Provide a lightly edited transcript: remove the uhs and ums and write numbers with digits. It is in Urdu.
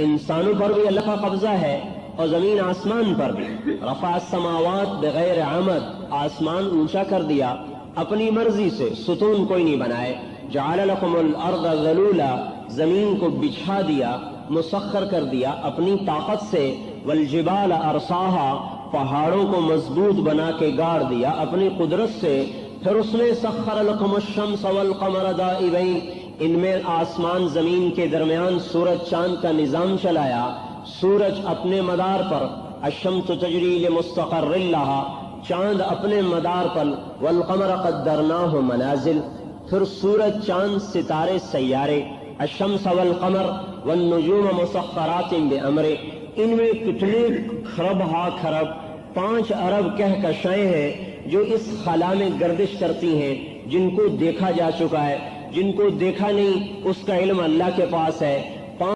انسانوں پر بھی اللہ کا قبضہ ہے اور زمین آسمان پر بھی. رفع السماوات بغیر عمد, آسمان اونچا کر دیا اپنی مرضی سے, ستون کوئی نہیں بنائے. جعل لكم الارض ذلولا, زمین کو بچھا دیا, مسخر کر دیا اپنی طاقت سے. والجبال ارساها, پہاڑوں کو مضبوط بنا کے گاڑ دیا اپنی قدرت سے. پھر اس نے سخر لكم الشمس والقمر دائبین, ان میں آسمان زمین کے درمیان سورج چاند کا نظام چلایا. سورج اپنے مدار پر, الشمس تجری لمستقر لها, چاند اپنے مدار پر. والقمر قدرناه منازل, پھر سورج چاند ستارے سیارے. الشمس والقمر والنجوم مسخرات بامرہ, ان میں کتنے خرب ہا خرب 5 ارب کہکشائیں ہیں جو اس خلا میں گردش کرتی ہیں, جن کو دیکھا جا چکا ہے, جن کو دیکھا نہیں اس کا علم اللہ کے پاس ہے.